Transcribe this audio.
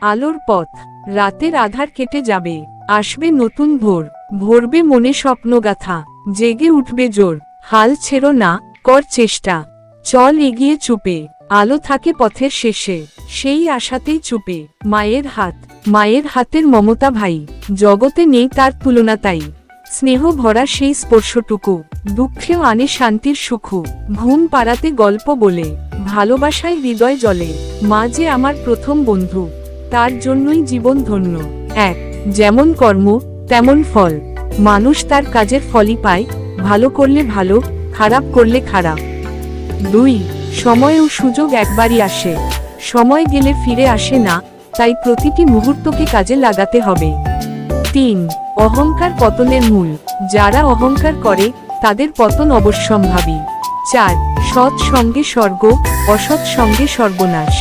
আলোর পথ, রাতের আধার কেটে যাবে, আসবে নতুন ভোর, ভরবে মনে স্বপ্নগাথা, জেগে উঠবে জোর, হাল ছেড়ো না, কর চেষ্টা, চল এগিয়ে চুপে, আলো থাকে পথের শেষে, সেই আশাতেই চুপে, মায়ের হাতের মমতা ভাই, জগতে নেই তার তুলনা তাই, স্নেহ ভরা সেই স্পর্শটুকু, দুঃখেও আনে শান্তির সুখু, ঘুম পাড়াতে গল্প বলে, ভালোবাসায় হৃদয় জ্বলে, মা যে আমার প্রথম বন্ধু, তার জন্যই জীবন ধন্য। 1 যেমন কর্ম তেমন ফল, মানুষ তার কাজের ফলই পায়, ভালো করলে ভালো, খারাপ করলে খারাপ। 2 সময় ও সুযোগ একবারই আসে, সময় গেলে ফিরে আসে না, তাই প্রতিটি মুহূর্তকে কাজে লাগাতে হবে। 3 অহংকার পতনের মূল, যারা অহংকার করে তাদের পতন অবশ্যম্ভাবী। 4 সৎ সঙ্গে স্বর্গ, অসৎ সঙ্গে সর্বনাশ।